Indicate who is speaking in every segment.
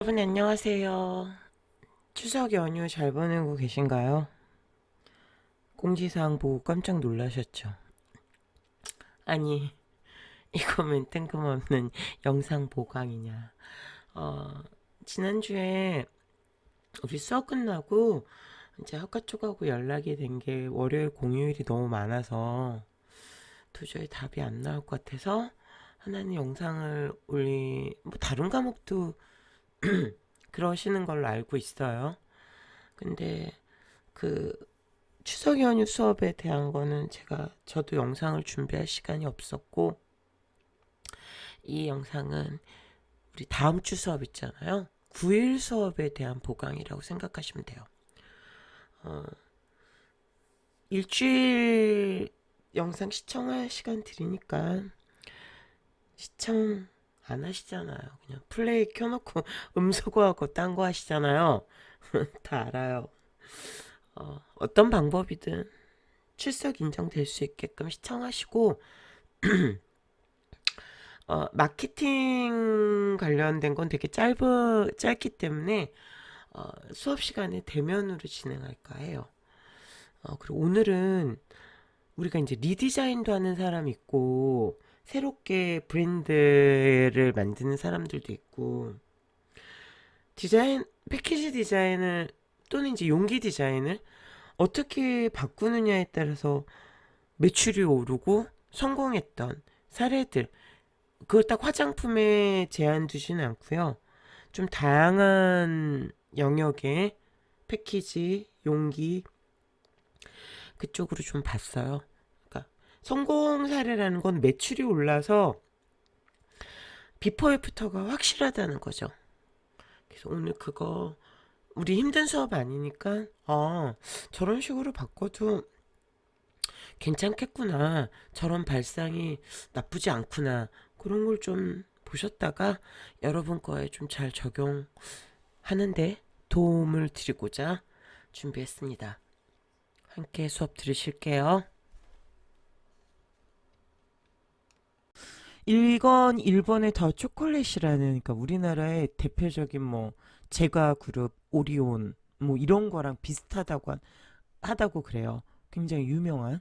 Speaker 1: 여러분 안녕하세요. 추석 연휴 잘 보내고 계신가요? 공지사항 보고 깜짝 놀라셨죠? 아니, 이거면 뜬금없는 영상 보강이냐. 어, 지난주에 우리 수업 끝나고 이제 학과 쪽하고 연락이 된 게 월요일 공휴일이 너무 많아서 도저히 답이 안 나올 것 같아서 하나는 영상을 뭐 다른 과목도 그러시는 걸로 알고 있어요. 근데 그 추석 연휴 수업에 대한 거는 저도 영상을 준비할 시간이 없었고, 이 영상은 우리 다음 주 수업 있잖아요. 9일 수업에 대한 보강이라고 생각하시면 돼요. 일주일 영상 시청할 시간 드리니까 시청 안 하시잖아요. 그냥 플레이 켜놓고 음소거하고 딴 거 하시잖아요. 다 알아요. 어떤 방법이든 출석 인정될 수 있게끔 시청하시고, 마케팅 관련된 건 되게 짧기 때문에 수업 시간에 대면으로 진행할까 해요. 그리고 오늘은 우리가 이제 리디자인도 하는 사람이 있고, 새롭게 브랜드를 만드는 사람들도 있고, 패키지 디자인을 또는 이제 용기 디자인을 어떻게 바꾸느냐에 따라서 매출이 오르고 성공했던 사례들, 그걸 딱 화장품에 제한 두지는 않고요. 좀 다양한 영역의 패키지, 용기 그쪽으로 좀 봤어요. 그러니까 성공 사례라는 건 매출이 올라서 비포 애프터가 확실하다는 거죠. 그래서 오늘 그거 우리 힘든 수업 아니니까 저런 식으로 바꿔도 괜찮겠구나. 저런 발상이 나쁘지 않구나. 그런 걸 좀 보셨다가 여러분 거에 좀 잘 적용하는데 도움을 드리고자 준비했습니다. 함께 수업 들으실게요. 일본의 더 초콜릿이라는, 그러니까 우리나라의 대표적인 뭐 제과 그룹 오리온 뭐 이런 거랑 하다고 그래요. 굉장히 유명한.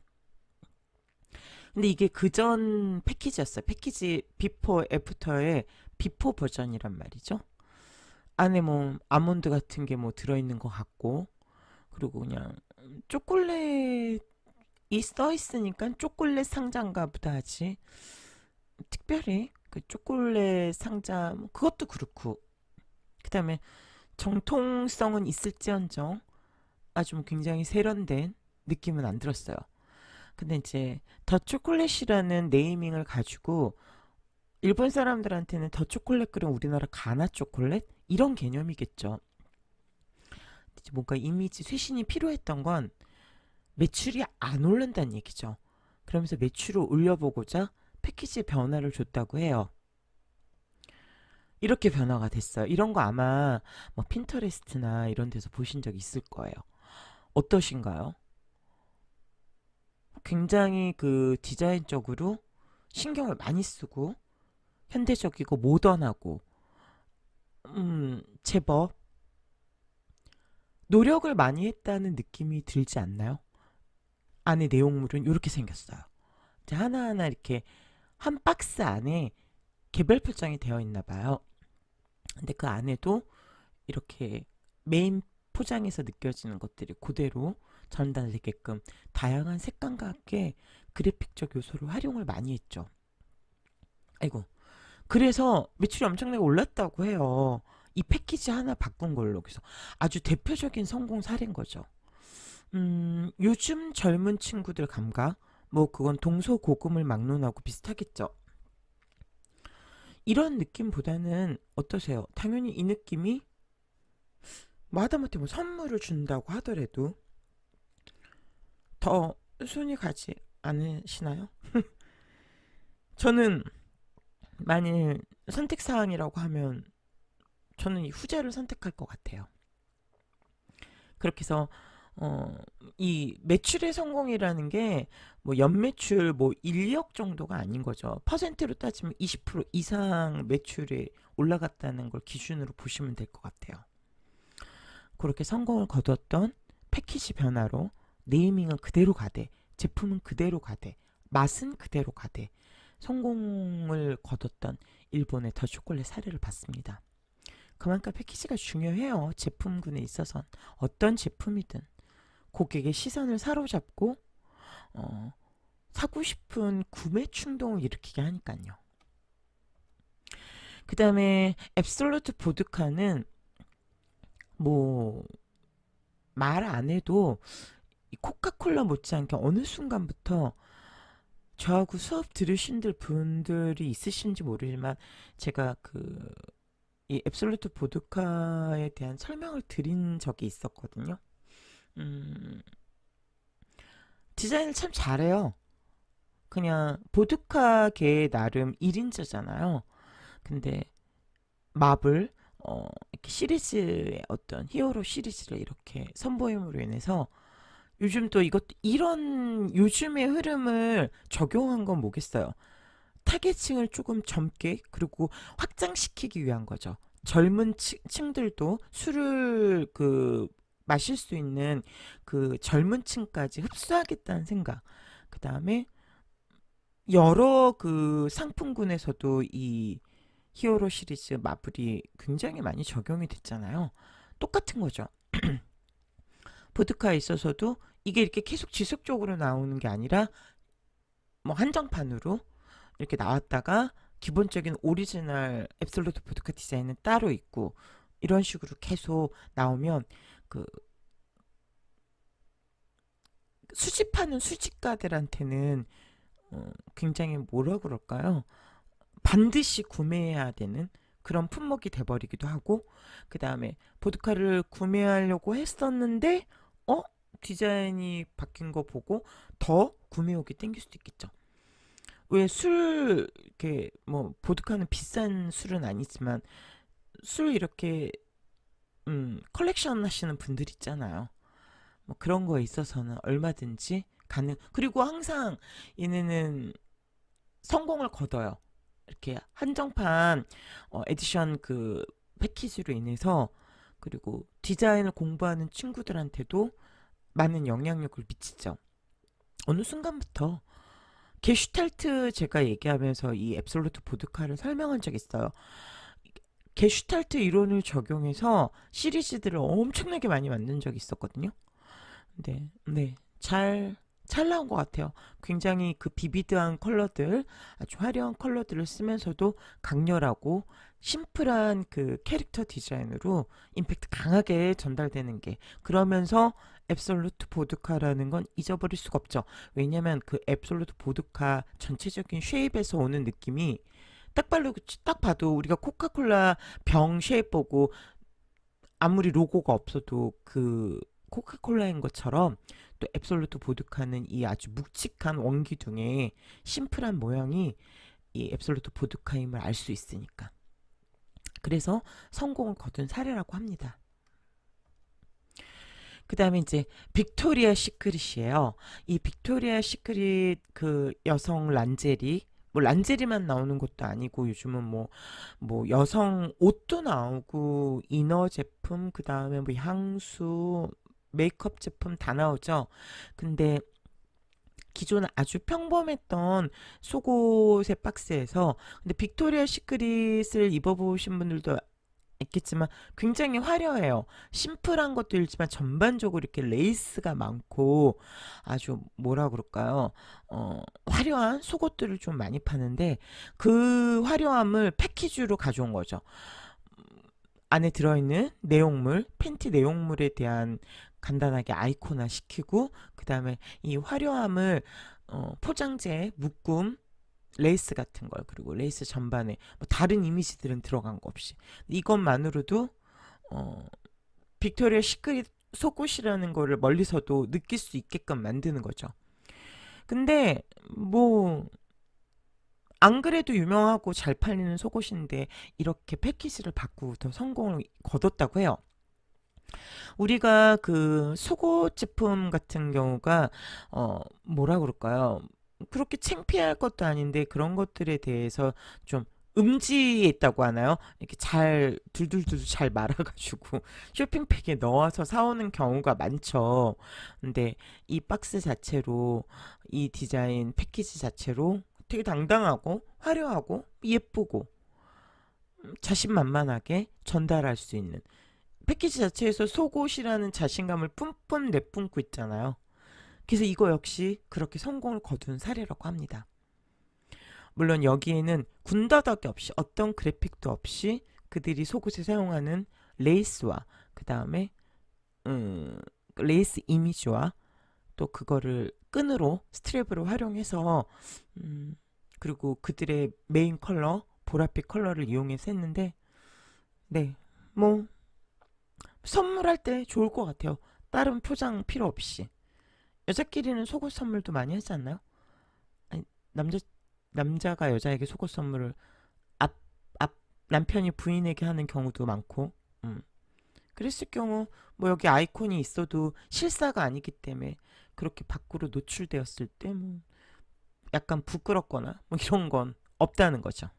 Speaker 1: 근데 이게 그전 패키지였어요. 패키지 비포 애프터의 비포 버전이란 말이죠. 안에 뭐 아몬드 같은 게 뭐 들어있는 것 같고, 그리고 그냥 초콜릿이 써 있으니까 초콜릿 상자인가 보다 하지. 특별히 그 초콜릿 상자 그것도 그렇고, 그다음에 정통성은 있을지언정 아주 굉장히 세련된 느낌은 안 들었어요. 근데 이제 더 초콜릿이라는 네이밍을 가지고 일본 사람들한테는 더 초콜릿 그럼 우리나라 가나 초콜릿 이런 개념이겠죠. 뭔가 이미지 쇄신이 필요했던 건 매출이 안 오른다는 얘기죠. 그러면서 매출을 올려보고자 패키지 변화를 줬다고 해요. 이렇게 변화가 됐어요. 이런 거 아마 뭐 핀터레스트나 이런 데서 보신 적 있을 거예요. 어떠신가요? 굉장히 그 디자인적으로 신경을 많이 쓰고 현대적이고 모던하고 제법 노력을 많이 했다는 느낌이 들지 않나요? 안에 내용물은 이렇게 생겼어요. 이제 하나하나 이렇게 한 박스 안에 개별 포장이 되어 있나 봐요. 근데 그 안에도 이렇게 메인 포장에서 느껴지는 것들이 그대로 전달되게끔 다양한 색감과 함께 그래픽적 요소를 활용을 많이 했죠. 아이고. 그래서 매출이 엄청나게 올랐다고 해요. 이 패키지 하나 바꾼 걸로. 그래서 아주 대표적인 성공 사례인 거죠. 요즘 젊은 친구들 감각, 뭐 그건 동서고금을 막론하고 비슷하겠죠. 이런 느낌보다는 어떠세요? 당연히 이 느낌이 뭐 하다못해 뭐 선물을 준다고 하더라도 더 손이 가지 않으시나요? 저는 만일 선택사항이라고 하면 저는 이 후자를 선택할 것 같아요. 그렇게 해서 이 매출의 성공이라는 게 뭐 연매출 뭐 1억 정도가 아닌 거죠. 퍼센트로 따지면 20% 이상 매출이 올라갔다는 걸 기준으로 보시면 될 것 같아요. 그렇게 성공을 거뒀던 패키지 변화로 네이밍은 그대로 가되, 제품은 그대로 가되, 맛은 그대로 가되 성공을 거뒀던 일본의 더 초콜릿 사례를 봤습니다. 그만큼 패키지가 중요해요. 제품군에 있어선 어떤 제품이든 고객의 시선을 사로잡고 사고 싶은 구매 충동을 일으키게 하니까요. 그 다음에 앱솔루트 보드카는 뭐 말 안 해도 이 코카콜라 못지않게 어느 순간부터 저하고 수업 들으신 분들이 있으신지 모르지만 제가 이 앱솔루트 보드카에 대한 설명을 드린 적이 있었거든요. 디자인을 참 잘해요. 그냥 보드카계의 나름 1인자잖아요. 근데 마블 이렇게 시리즈의 어떤 히어로 시리즈를 이렇게 선보임으로 인해서 요즘 또 이런 요즘의 흐름을 적용한 건 뭐겠어요? 타겟층을 조금 젊게 그리고 확장시키기 위한 거죠. 젊은 층들도 술을 마실 수 있는 젊은 층까지 흡수하겠다는 생각. 그 다음에 여러 상품군에서도 이 히어로 시리즈 마블이 굉장히 많이 적용이 됐잖아요. 똑같은 거죠. 보드카에 있어서도 이게 이렇게 계속 지속적으로 나오는 게 아니라 뭐 한정판으로 이렇게 나왔다가 기본적인 오리지널 앱솔루트 보드카 디자인은 따로 있고 이런 식으로 계속 나오면 수집하는 수집가들한테는 굉장히 뭐라 그럴까요? 반드시 구매해야 되는 그런 품목이 돼버리기도 하고, 그 다음에 보드카를 구매하려고 했었는데 디자인이 바뀐 거 보고 더 구매욕이 땡길 수도 있겠죠. 왜 이렇게 뭐 보드카는 비싼 술은 아니지만 술 이렇게 컬렉션 하시는 분들 있잖아요. 뭐 그런 거에 있어서는 얼마든지 그리고 항상 얘네는 성공을 거둬요. 이렇게 한정판 에디션 패키지로 인해서, 그리고 디자인을 공부하는 친구들한테도 많은 영향력을 미치죠. 어느 순간부터 게슈탈트 제가 얘기하면서 이 앱솔루트 보드카를 설명한 적이 있어요. 게슈탈트 이론을 적용해서 시리즈들을 엄청나게 많이 만든 적이 있었거든요. 네, 잘 나온 것 같아요. 굉장히 비비드한 컬러들, 아주 화려한 컬러들을 쓰면서도 강렬하고 심플한 캐릭터 디자인으로 임팩트 강하게 전달되는 게, 그러면서 앱솔루트 보드카라는 건 잊어버릴 수가 없죠. 왜냐면 앱솔루트 보드카 전체적인 쉐입에서 오는 느낌이 딱 봐도 우리가 코카콜라 병 쉐입 보고 아무리 로고가 없어도 코카콜라인 것처럼 또 앱솔루트 보드카는 이 아주 묵직한 원기둥의 심플한 모양이 이 앱솔루트 보드카임을 알 수 있으니까. 그래서 성공을 거둔 사례라고 합니다. 그 다음에 이제 빅토리아 시크릿이에요. 이 빅토리아 시크릿 여성 란제리, 뭐 란제리만 나오는 것도 아니고 요즘은 뭐 여성 옷도 나오고 이너 제품, 그 다음에 뭐 향수, 메이크업 제품 다 나오죠. 근데 기존에 아주 평범했던 속옷의 박스에서, 근데 빅토리아 시크릿을 입어보신 분들도 있겠지만 굉장히 화려해요. 심플한 것도 있지만 전반적으로 이렇게 레이스가 많고 아주 뭐라 그럴까요? 화려한 속옷들을 좀 많이 파는데 그 화려함을 패키지로 가져온 거죠. 안에 들어있는 내용물, 팬티 내용물에 대한 간단하게 아이콘화 시키고, 그 다음에 이 화려함을 포장재, 묶음, 레이스 같은 걸, 그리고 레이스 전반에 뭐 다른 이미지들은 들어간 거 없이 이것만으로도 빅토리아 시크릿 속옷이라는 거를 멀리서도 느낄 수 있게끔 만드는 거죠. 근데 뭐 안 그래도 유명하고 잘 팔리는 속옷인데 이렇게 패키지를 바꾸고 더 성공을 거뒀다고 해요. 우리가 속옷 제품 같은 경우가 뭐라 그럴까요? 그렇게 창피할 것도 아닌데 그런 것들에 대해서 좀 음지에 있다고 하나요? 이렇게 잘 둘둘둘 잘 말아가지고 쇼핑백에 넣어서 사오는 경우가 많죠. 근데 이 박스 자체로 이 디자인 패키지 자체로 되게 당당하고 화려하고 예쁘고 자신만만하게 전달할 수 있는 패키지 자체에서 속옷이라는 자신감을 뿜뿜 내뿜고 있잖아요. 그래서 이거 역시 그렇게 성공을 거둔 사례라고 합니다. 물론 여기에는 군더더기 없이 어떤 그래픽도 없이 그들이 속옷에 사용하는 레이스와 그 다음에 레이스 이미지와 또 그거를 끈으로 스트랩으로 활용해서 그리고 그들의 메인 컬러 보랏빛 컬러를 이용해서 했는데 네, 뭐 선물할 때 좋을 것 같아요. 다른 표장 필요 없이. 여자끼리는 속옷 선물도 많이 하지 않나요? 아니, 남자가 여자에게 속옷 선물을 앞, 남편이 부인에게 하는 경우도 많고, 그랬을 경우, 뭐 여기 아이콘이 있어도 실사가 아니기 때문에 그렇게 밖으로 노출되었을 때, 뭐 약간 부끄럽거나 뭐 이런 건 없다는 거죠.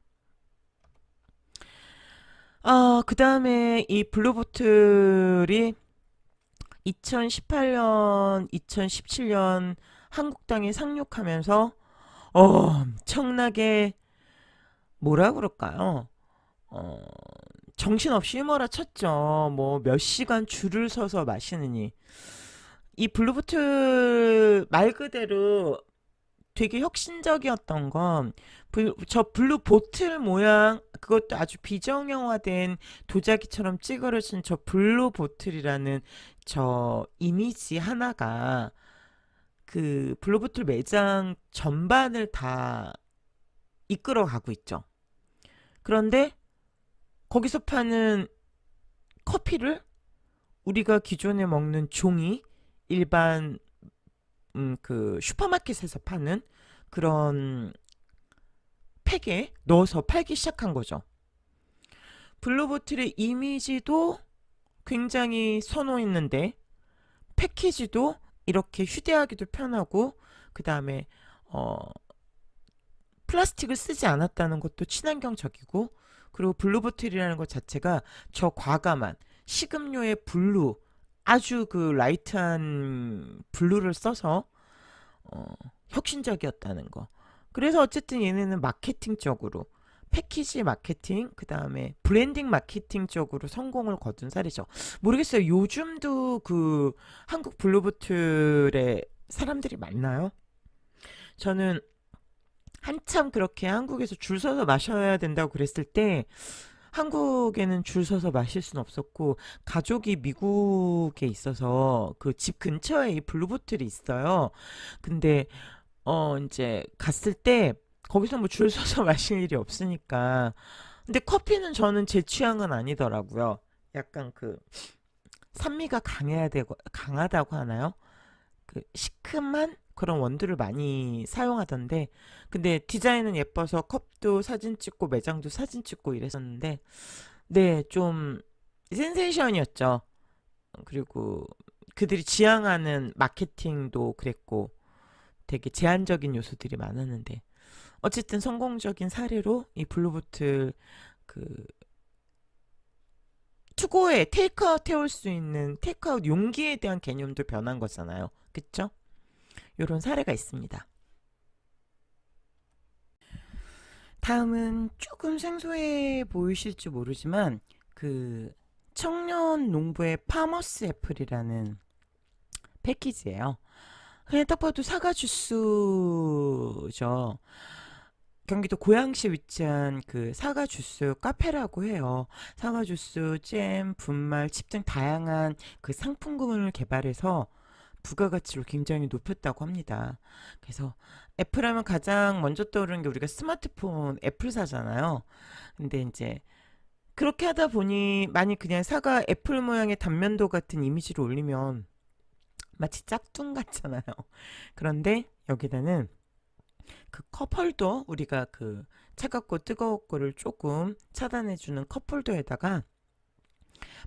Speaker 1: 그 다음에 이 블루보틀이 2018년, 2017년 한국 땅에 상륙하면서 엄청나게 뭐라 그럴까요? 정신없이 휘몰아쳤죠. 뭐 몇 시간 줄을 서서 마시느니. 이 블루보틀 말 그대로 되게 혁신적이었던 건 저 블루 보틀 모양 그것도 아주 비정형화된 도자기처럼 찌그러진 저 블루 보틀이라는 저 이미지 하나가 그 블루 보틀 매장 전반을 다 이끌어가고 있죠. 그런데 거기서 파는 커피를 우리가 기존에 먹는 종이 일반 그 슈퍼마켓에서 파는 그런 팩에 넣어서 팔기 시작한 거죠. 블루보틀의 이미지도 굉장히 선호했는데 패키지도 이렇게 휴대하기도 편하고 그 다음에 플라스틱을 쓰지 않았다는 것도 친환경적이고 그리고 블루보틀이라는 것 자체가 저 과감한 식음료의 블루 아주 그 라이트한 블루를 써서 혁신적이었다는 거. 그래서 어쨌든 얘네는 마케팅적으로 패키지 마케팅 그 다음에 브랜딩 마케팅 쪽으로 성공을 거둔 사례죠. 모르겠어요. 요즘도 그 한국 블루보틀에 사람들이 많나요? 저는 한참 그렇게 한국에서 줄 서서 마셔야 된다고 그랬을 때 한국에는 줄 서서 마실 수는 없었고 가족이 미국에 있어서 그 집 근처에 이 블루보틀이 있어요. 근데 이제 갔을 때 거기서 뭐 줄 서서 마실 일이 없으니까. 근데 커피는 저는 제 취향은 아니더라고요. 약간 그 산미가 강해야 되고 강하다고 하나요? 그 시큼한 그런 원두를 많이 사용하던데 근데 디자인은 예뻐서 컵도 사진 찍고 매장도 사진 찍고 이랬었는데 네, 좀 센세이션이었죠. 그리고 그들이 지향하는 마케팅도 그랬고 되게 제한적인 요소들이 많았는데 어쨌든 성공적인 사례로 이 블루보틀 그 투고에 테이크아웃 해올 수 있는 테이크아웃 용기에 대한 개념도 변한 거잖아요. 그쵸? 이런 사례가 있습니다. 다음은 조금 생소해 보이실지 모르지만 그 청년 농부의 파머스 애플이라는 패키지예요. 그냥 딱 봐도 사과 주스죠. 경기도 고양시에 위치한 그 사과 주스 카페라고 해요. 사과 주스, 잼, 분말, 칩 등 다양한 그 상품군을 개발해서 부가가치를 굉장히 높였다고 합니다. 그래서 애플하면 가장 먼저 떠오르는 게 우리가 스마트폰 애플사잖아요. 근데 이제 그렇게 하다 보니 많이 그냥 사과 애플 모양의 단면도 같은 이미지를 올리면 마치 짝퉁 같잖아요. 그런데 여기다는 그 컵홀더 우리가 그 차갑고 뜨거웠고를 조금 차단해주는 컵홀더에다가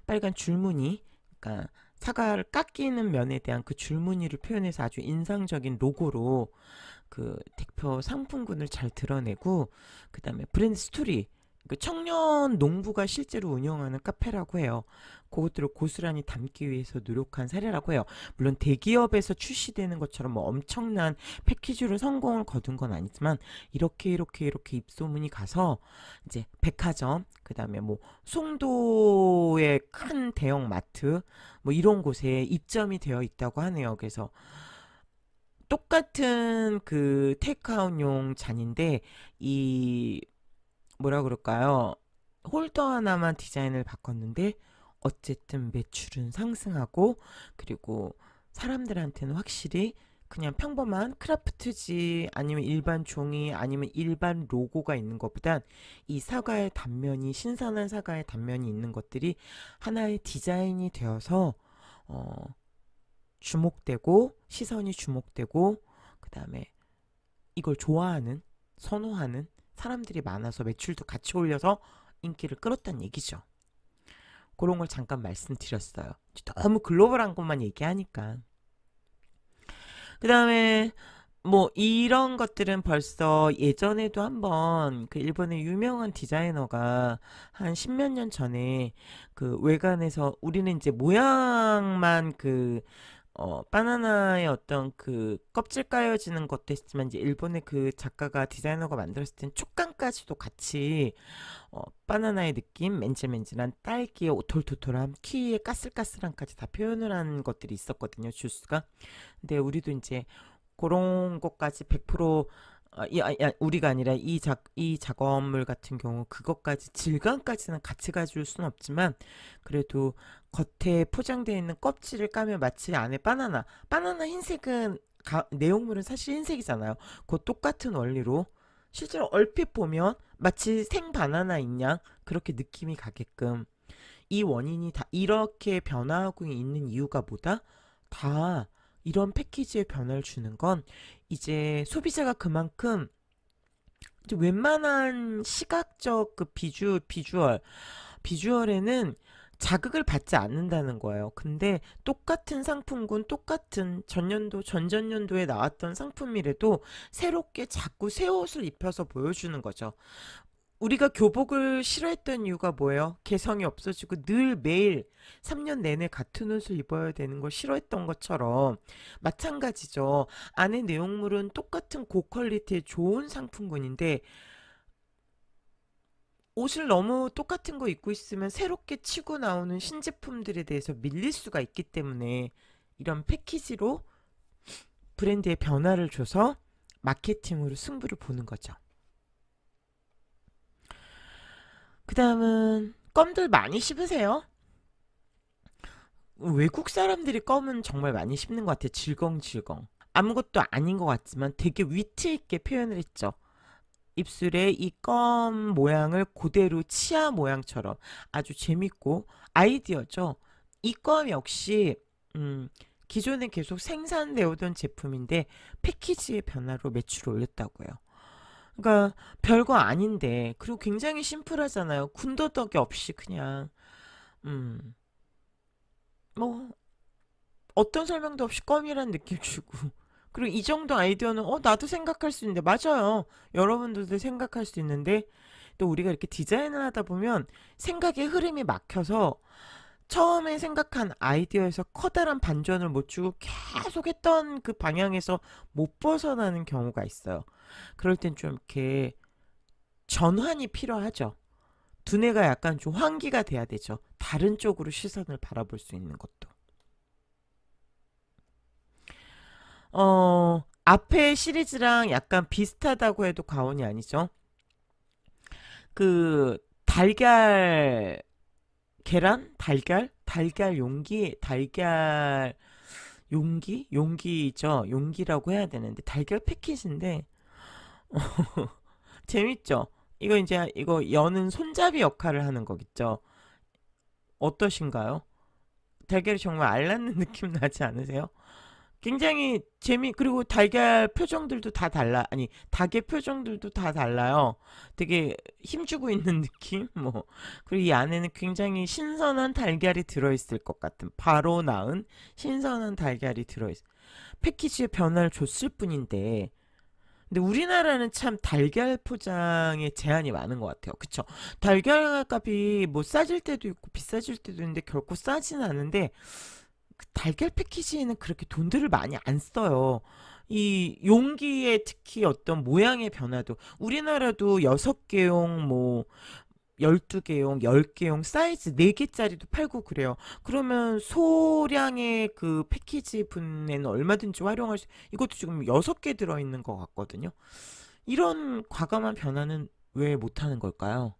Speaker 1: 빨간 줄무늬 그러니까 사과를 깎이는 면에 대한 그 줄무늬를 표현해서 아주 인상적인 로고로 그 대표 상품군을 잘 드러내고 그 다음에 브랜드 스토리 그 청년 농부가 실제로 운영하는 카페라고 해요. 그것들을 고스란히 담기 위해서 노력한 사례라고 해요. 물론 대기업에서 출시되는 것처럼 뭐 엄청난 패키지로 성공을 거둔 건 아니지만 이렇게 입소문이 가서 이제 백화점, 그다음에 뭐 송도의 큰 대형 마트 뭐 이런 곳에 입점이 되어 있다고 하네요. 그래서 똑같은 그 테이크아웃용 잔인데 이 뭐라 그럴까요? 홀더 하나만 디자인을 바꿨는데 어쨌든 매출은 상승하고, 그리고 사람들한테는 확실히 그냥 평범한 크라프트지 아니면 일반 종이 아니면 일반 로고가 있는 것보단 이 사과의 단면이, 신선한 사과의 단면이 있는 것들이 하나의 디자인이 되어서 주목되고, 시선이 주목되고, 그 다음에 이걸 좋아하는, 선호하는 사람들이 많아서 매출도 같이 올려서 인기를 끌었다는 얘기죠. 그런 걸 잠깐 말씀드렸어요. 너무 글로벌한 것만 얘기하니까. 그 다음에 뭐 이런 것들은 벌써 예전에도 한번 그 일본의 유명한 디자이너가 한 십몇 년 전에 그 외관에서 우리는 이제 모양만 그 바나나의 어떤 그 껍질 까여지는 것도 했지만 이제 일본의 그 작가가 디자이너가 만들었을 땐 촉감까지도 같이 바나나의 느낌, 맨질맨질한 딸기의 오톨토톨함, 키위의 까슬까슬함까지 다 표현을 한 것들이 있었거든요, 주스가. 근데 우리도 이제 그런 것까지 100% 우리가 아니라 이 작업물 같은 경우 그것까지 질감까지는 같이 가져올 수는 없지만 그래도 겉에 포장되어 있는 껍질을 까면 마치 안에 바나나 흰색은 내용물은 사실 흰색이잖아요. 그 똑같은 원리로 실제로 얼핏 보면 마치 생 바나나인 양 그렇게 느낌이 가게끔 이 원인이 다 이렇게 변화하고 있는 이유가 뭐다? 다 이런 패키지에 변화를 주는 건 이제 소비자가 그만큼 이제 웬만한 시각적 그 비주얼에는 자극을 받지 않는다는 거예요. 근데 똑같은 상품군, 똑같은 전년도, 전전년도에 나왔던 상품이라도 새롭게 자꾸 새 옷을 입혀서 보여주는 거죠. 우리가 교복을 싫어했던 이유가 뭐예요? 개성이 없어지고 늘 매일 3년 내내 같은 옷을 입어야 되는 걸 싫어했던 것처럼 마찬가지죠. 안에 내용물은 똑같은 고퀄리티의 좋은 상품군인데 옷을 너무 똑같은 거 입고 있으면 새롭게 치고 나오는 신제품들에 대해서 밀릴 수가 있기 때문에 이런 패키지로 브랜드의 변화를 줘서 마케팅으로 승부를 보는 거죠. 그 다음은 껌들 많이 씹으세요? 외국 사람들이 껌은 정말 많이 씹는 것 같아요. 질겅질겅. 아무것도 아닌 것 같지만 되게 위트 있게 표현을 했죠. 입술에 이 껌 모양을 그대로 치아 모양처럼 아주 재밌고 아이디어죠. 이 껌 역시 기존에 계속 생산되어 오던 제품인데 패키지의 변화로 매출을 올렸다고요. 그러니까 별거 아닌데 그리고 굉장히 심플하잖아요. 군더더기 없이 그냥 뭐 어떤 설명도 없이 껌이란 느낌 주고 그리고 이 정도 아이디어는 나도 생각할 수 있는데 맞아요. 여러분들도 생각할 수 있는데 또 우리가 이렇게 디자인을 하다 보면 생각의 흐름이 막혀서 처음에 생각한 아이디어에서 커다란 반전을 못 주고 계속 했던 그 방향에서 못 벗어나는 경우가 있어요. 그럴 땐 좀 이렇게 전환이 필요하죠. 두뇌가 약간 좀 환기가 돼야 되죠. 다른 쪽으로 시선을 바라볼 수 있는 것도. 앞에 시리즈랑 약간 비슷하다고 해도 과언이 아니죠. 그 달걀 계란? 달걀 용기죠. 용기라고 해야 되는데 달걀 패키지인데 재밌죠. 이거 여는 손잡이 역할을 하는 거겠죠. 어떠신가요? 달걀이 정말 알맞는 느낌 나지 않으세요? 굉장히 그리고 달걀 표정들도 다 달라. 아니, 닭의 표정들도 다 달라요. 되게 힘주고 있는 느낌? 뭐. 그리고 이 안에는 굉장히 신선한 달걀이 들어있을 것 같은, 바로 낳은 신선한 달걀이 패키지에 변화를 줬을 뿐인데, 근데 우리나라는 참 달걀 포장에 제한이 많은 것 같아요. 그쵸? 달걀 값이 뭐 싸질 때도 있고 비싸질 때도 있는데 결코 싸지는 않은데 그 달걀 패키지에는 그렇게 돈들을 많이 안 써요. 이 용기에 특히 어떤 모양의 변화도 우리나라도 6개용 뭐 12개용, 10개용 사이즈 4개짜리도 팔고 그래요. 그러면 소량의 그 패키지 분에는 얼마든지 활용할 수, 이것도 지금 6개 들어있는 것 같거든요. 이런 과감한 변화는 왜 못하는 걸까요?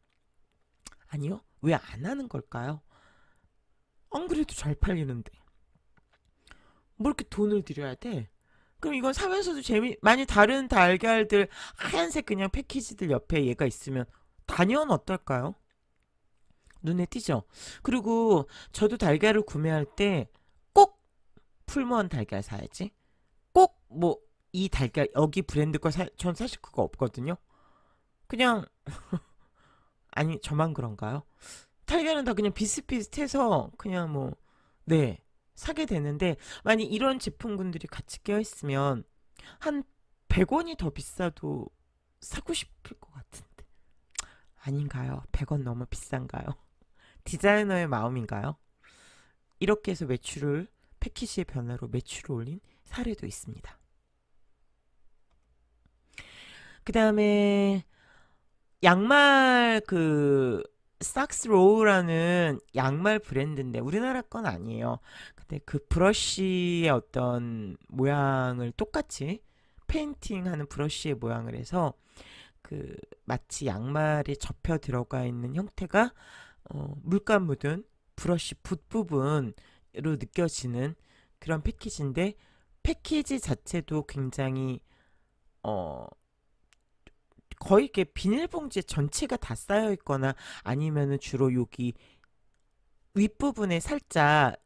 Speaker 1: 아니요? 왜 안 하는 걸까요? 안 그래도 잘 팔리는데. 뭐 이렇게 돈을 들여야 돼? 그럼 이건 사면서도 많이 다른 달걀들, 하얀색 그냥 패키지들 옆에 얘가 있으면 단연 어떨까요? 눈에 띄죠? 그리고 저도 달걀을 구매할 때 꼭 풀무원 달걀 사야지. 꼭 뭐 이 달걀 여기 브랜드 전 사실 그거 없거든요. 그냥 아니 저만 그런가요? 달걀은 다 그냥 비슷비슷해서 그냥 뭐 네 사게 되는데 만약 이런 제품군들이 같이 껴있으면 한 100원이 더 비싸도 사고 싶을 것 같은데 아닌가요? 100원 너무 비싼가요? 디자이너의 마음인가요? 이렇게 해서 매출을 패키지의 변화로 매출을 올린 사례도 있습니다. 그 다음에 양말 그 삭스로우라는 양말 브랜드인데 우리나라 건 아니에요. 근데 그 브러쉬의 어떤 모양을 똑같이 페인팅하는 브러쉬의 모양을 해서 그 마치 양말에 접혀 들어가 있는 형태가 물감 묻은 브러쉬 붓 부분으로 느껴지는 그런 패키지인데 패키지 자체도 굉장히 어 거의 이렇게 비닐봉지 전체가 다 쌓여 있거나 아니면은 주로 여기 윗부분에 살짝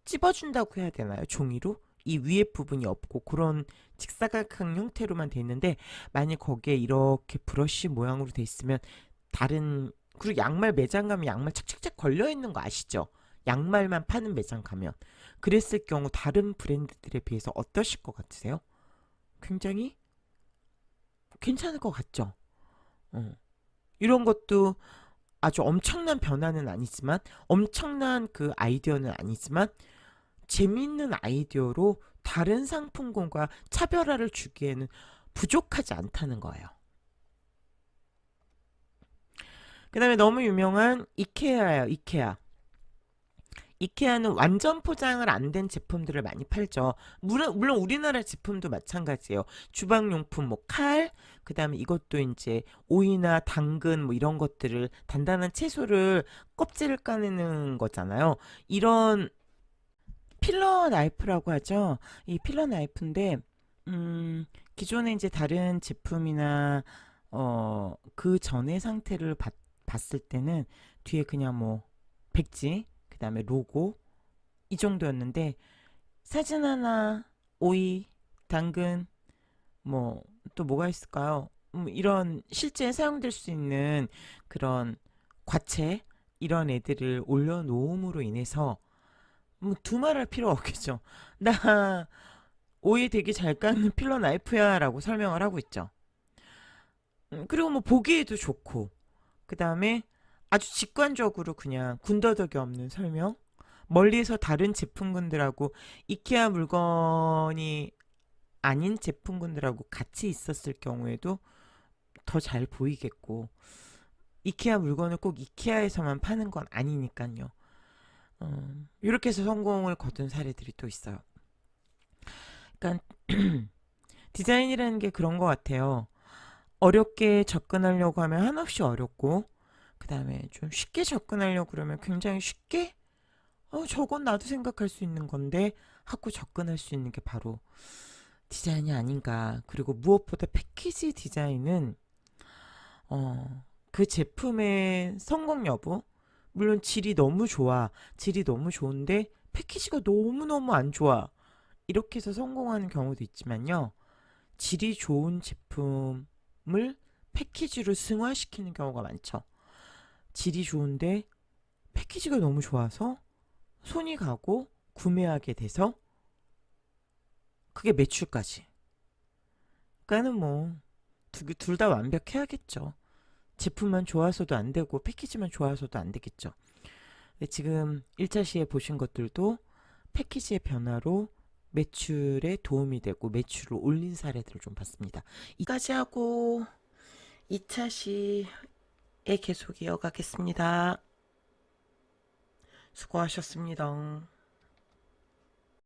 Speaker 1: 찝어준다고 해야 되나요? 종이로? 이 위에 부분이 없고 그런 직사각형 형태로만 돼 있는데 만약 거기에 이렇게 브러쉬 모양으로 돼 있으면 다른 그리고 양말 매장 가면 양말 착착착 걸려 있는 거 아시죠? 양말만 파는 매장 가면 그랬을 경우 다른 브랜드들에 비해서 어떠실 것 같으세요? 굉장히 괜찮을 것 같죠? 이런 것도 아주 엄청난 변화는 아니지만 엄청난 그 아이디어는 아니지만 재미있는 아이디어로 다른 상품군과 차별화를 주기에는 부족하지 않다는 거예요. 그 다음에 너무 유명한 이케아예요. 이케아. 이케아는 완전 포장을 안 된 제품들을 많이 팔죠. 물론 우리나라 제품도 마찬가지예요. 주방용품, 뭐 칼, 그 다음에 이것도 이제 오이나 당근 뭐 이런 것들을 단단한 채소를 껍질을 까내는 거잖아요. 이런 필러 나이프라고 하죠. 이 필러 나이프인데 기존에 이제 다른 제품이나 그 전의 상태를 봤을 때는 뒤에 그냥 뭐 백지 그 다음에 로고 이 정도였는데 사진 하나 오이 당근 뭐 또 뭐가 있을까요? 이런 실제 사용될 수 있는 그런 과채 이런 애들을 올려놓음으로 인해서 뭐 두말할 필요 없겠죠. 나 오이 되게 잘 깎는 필러 나이프야 라고 설명을 하고 있죠. 그리고 뭐 보기에도 좋고 그 다음에 아주 직관적으로 그냥 군더더기 없는 설명 멀리서 다른 제품군들하고 이케아 물건이 아닌 제품군들하고 같이 있었을 경우에도 더 잘 보이겠고 이케아 물건을 꼭 이케아에서만 파는 건 아니니까요. 이렇게 해서 성공을 거둔 사례들이 또 있어요. 그러니까 디자인이라는 게 그런 것 같아요. 어렵게 접근하려고 하면 한없이 어렵고 그 다음에 좀 쉽게 접근하려고 그러면 굉장히 쉽게 저건 나도 생각할 수 있는 건데 하고 접근할 수 있는 게 바로 디자인이 아닌가. 그리고 무엇보다 패키지 디자인은 그 제품의 성공 여부 물론 질이 너무 좋아 질이 너무 좋은데 패키지가 너무너무 안 좋아 이렇게 해서 성공하는 경우도 있지만요 질이 좋은 제품을 패키지로 승화시키는 경우가 많죠. 질이 좋은데 패키지가 너무 좋아서 손이 가고 구매하게 돼서 그게 매출까지. 그러니까는 뭐 둘 다 완벽해야겠죠. 제품만 좋아서도 안 되고 패키지만 좋아서도 안 되겠죠. 근데 지금 1차 시에 보신 것들도 패키지의 변화로 매출에 도움이 되고 매출을 올린 사례들을 좀 봤습니다. 이까지 하고 2차 시에 계속 이어가겠습니다. 수고하셨습니다.